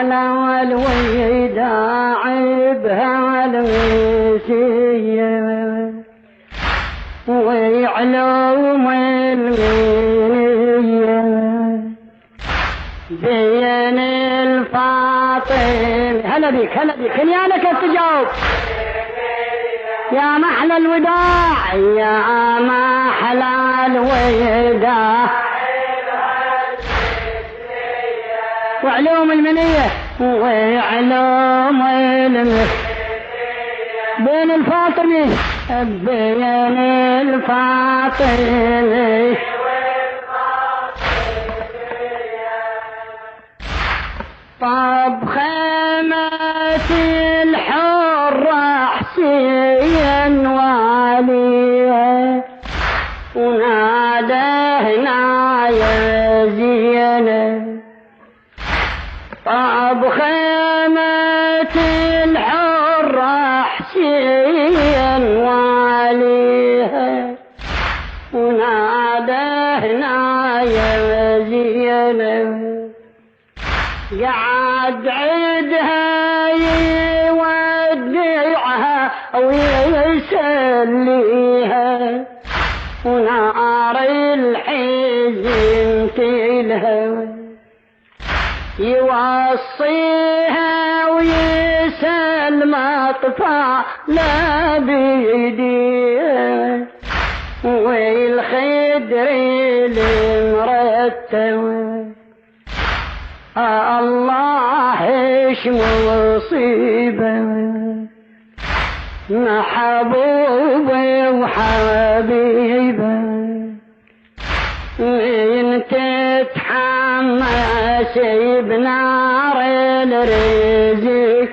محلى الوداع بها المسية ويعلوم المنية بين الفاطم. هلا بيك هلا بيك يا لك تجاوب. يا محلى الوداع يا محلى الوداع وعلوم المنية وعلوم المنية بين الفاطمي بين الفاطمي طب خيمة الحر حسين واليه ونادهنا يا زينب. طب خيمة الحر حسين واليه ونادهنا يا زينب. قعد عيدها يودعها ويسليها ونار الحزن تلهوى يوصيها ويسلم أطفال بيديها والخدر المرتب. الله ايش مصيبة محبوبي وحبيبة من تتحمس بنار الرزق.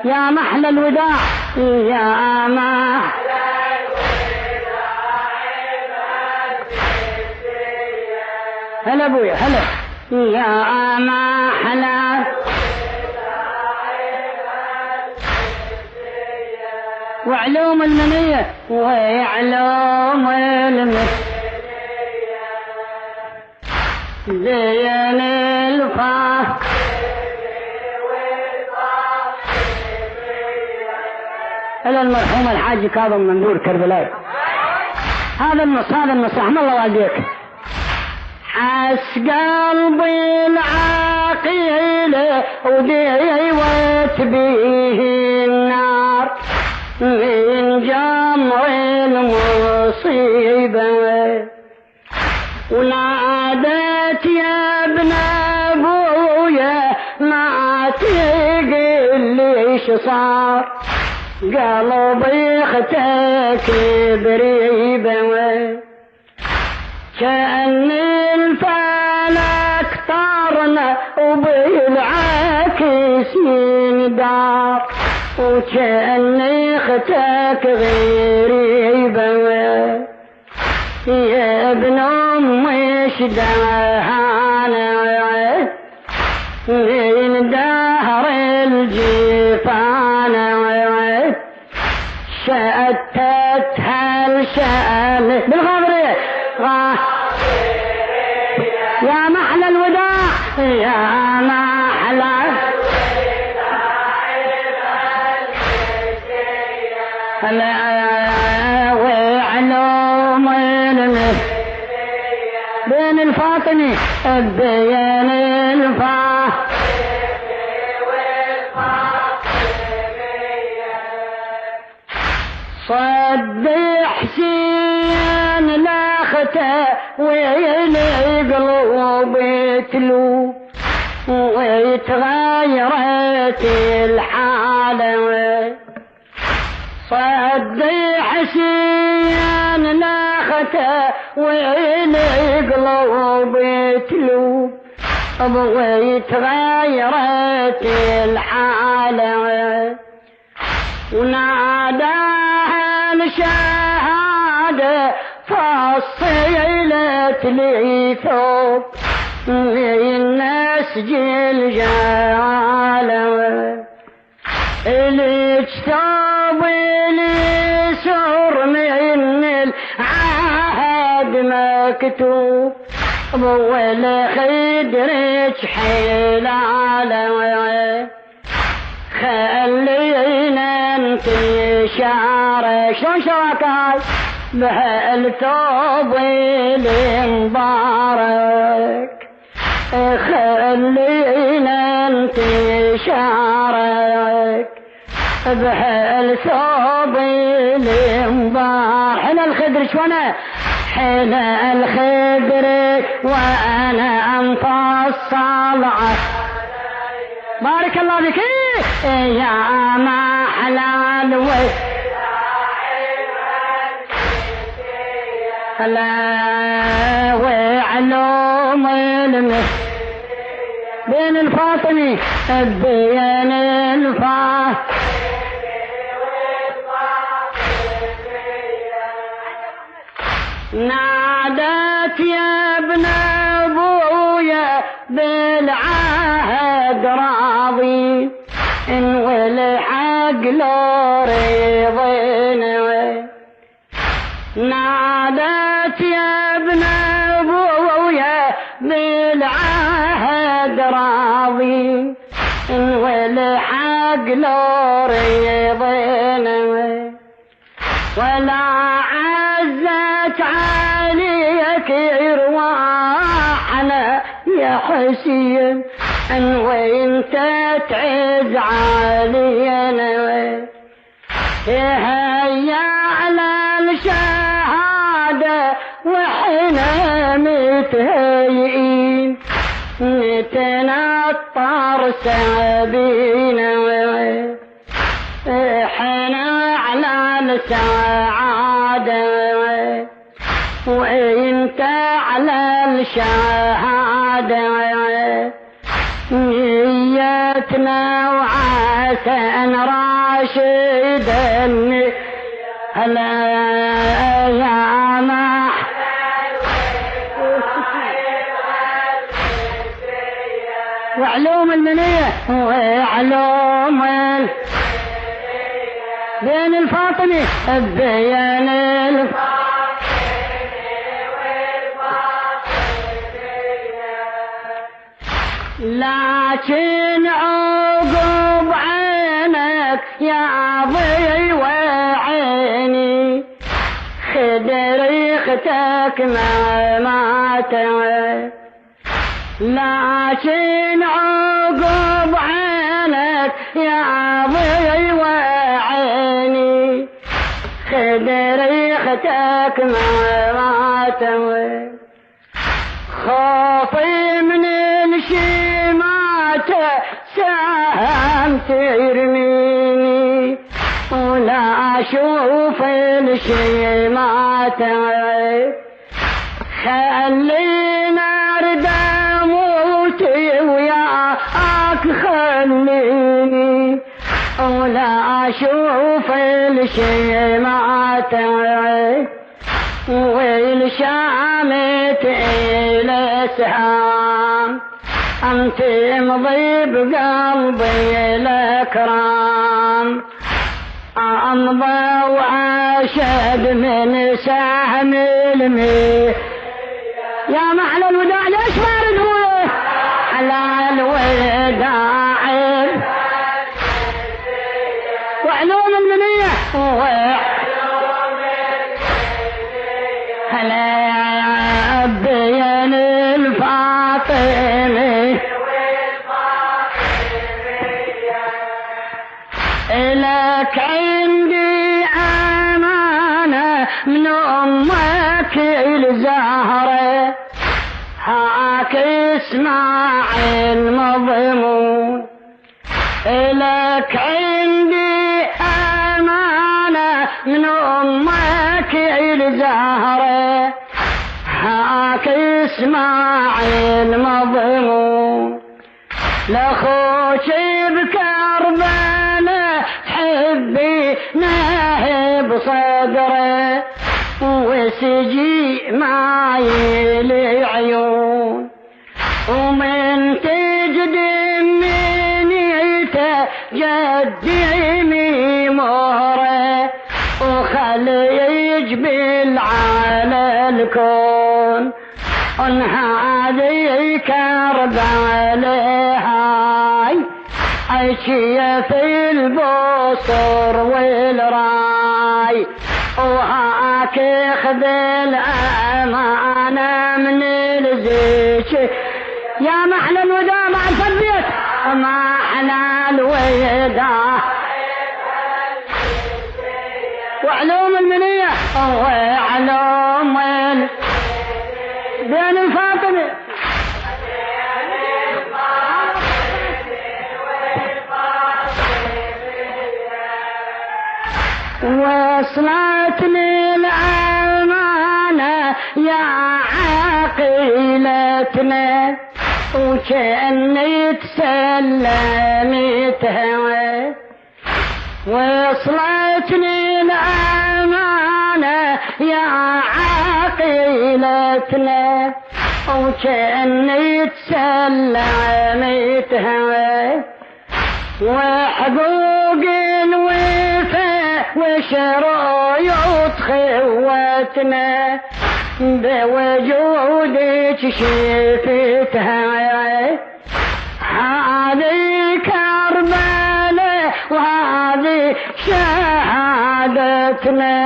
يا محلى الوداع يا محلى الوداع. هلا ابويا هلا. يا محلى وعلوم المنية وعلوم المنية زين الفاطمي إلى المرحوم الحاج كاظم منذور كربلاء. هذا النص رحم الله والديك. حس قلبي العقيلة وديوت به النار من جمر المصيبة ونادت يا ابن ابويا ما تقل ليش صار قلبي اختك بريبة كأن الفلك طارنا وبالعكس يندار وكأن اختك غريبة يا ابن امي شدهانا من دهر الجفان شأتتها الشأن بالغابرية يا محلى الوداع يا محلى وعلوم بين الفاطمي بين الفاطمي صد حسين لاخته والقلوب تلو ويتغيرت الحالة صد حسين لاخته والقلوب تلو ويتغيرت الحالة وناداها الشهادة فصيلت لي ثوب النسج الجالة اللي ثوب اللي سر من العهد مكتوب ولا خدرك حيل على شلون شراكاي بهالثوب المبارك خلينا انتشارك بهالثوب المبارك. حنا الخدر شونا حنا الخدر وانا انفصل بارك الله بك يا ما حلال لا وعلوم بين الفاطمي بين نادت يا ابن ابويا بالعهد راضي ان والحق لو رضينا. نادت يا ابن ابويا بالعهد راضي ان والحق لو رضينا. ولا عزت عليك ارواحنا يا حسين ان وانت تعز علينا. هيا على الشهادة وحنا متهيئين نتنطر سبينا. حنا على السعادة وانت على الشهادة نيتنا وعسى راشدا هلا يا مح وعلوم المنية وعلوم بين الفاطمي بين لكن عقب عينك يا ضي وعيني خدريختك ما ماتت. لكن عقب عينك يا ضي وعيني خدريختك ما ماتت. خوفي من الشماتة سهم ترميني ولا أشوف الشماتة. خلينا أرد أموتي وياك خليني ولا أشوف الشماتة. والشامت إلى سهام أنت مضي بقلبي الأكرام أمضى وأشد من سهم المي. يا محلى الوداع ليش ما ردوه على الوداع وعلوم المنية هلا بين الفاطمي لك عندي أمانة من أمك الزهرة هاك اسمع المضمون. لك عندي أمانة من أمك الزهرة هاك اسمع المضمون. لأخوك بكربلاء تحبي نهب صدره وسجي مايل عيون ومن تجدم منيته جدعمي مهره وخلي يجبل على الكون هذه كربلاء هاي عيشية في البصر والراي وهاك خذ الأمانة من الزيش يا محلى الوداع مع الفضية محلى الوداع وعلوم المنية وعلوم بين الفاطمة وصلتني الأمانة يا عقيلتنا وكأني تسلمت هوى وصلتني الأمانة يا عقيلتنا وكأني تسلمت هوى وحقوق الوفا وشرايط خواتنا بوجودك شفتها هذه كربلاء وهذه شهادتنا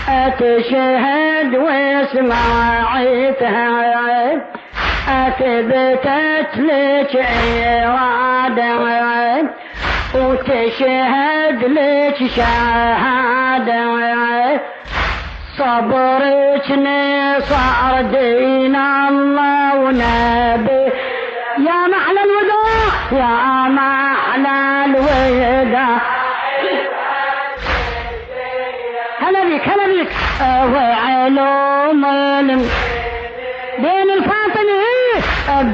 أتشهد وسمعتها أثبتت لك إرادة وتشهد لك شهادة صبرك نصر دين الله ونبي يا محلى الوداع يا محلى الوداع هلا بيك هلا بيك وعلوم بين الفاطمة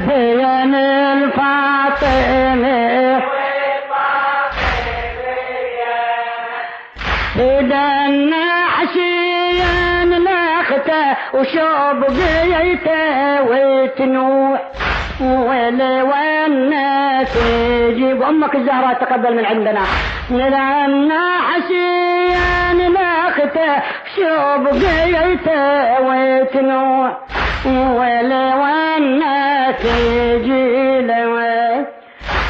بين الفاطمة إذا النحشيا نخته وشوب بيته وتنوح ولو الناس يجيب أمك الزهراء تقبل من عندنا إذا النحشيا نخته شوب بيته وتنوح ولو الناس يجي له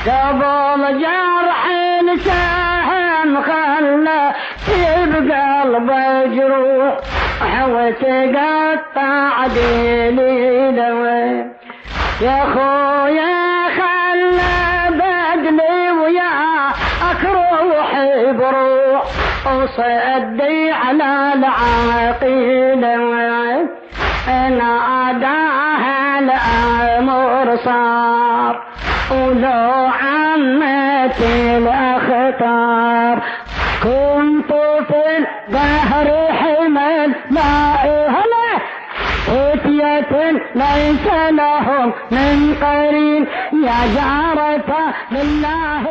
قبل جرح السهم خلى بقلب جروح وتقطع ديلي دوي يا خويا خلى بدلي ويا اكروحي بروح وصدي على العقيدة انا اداها الامر صار ولو عمتي الاخطار كنت في البحر حمل ماء هلا فتية ليس لهم من قرين يا جارة لله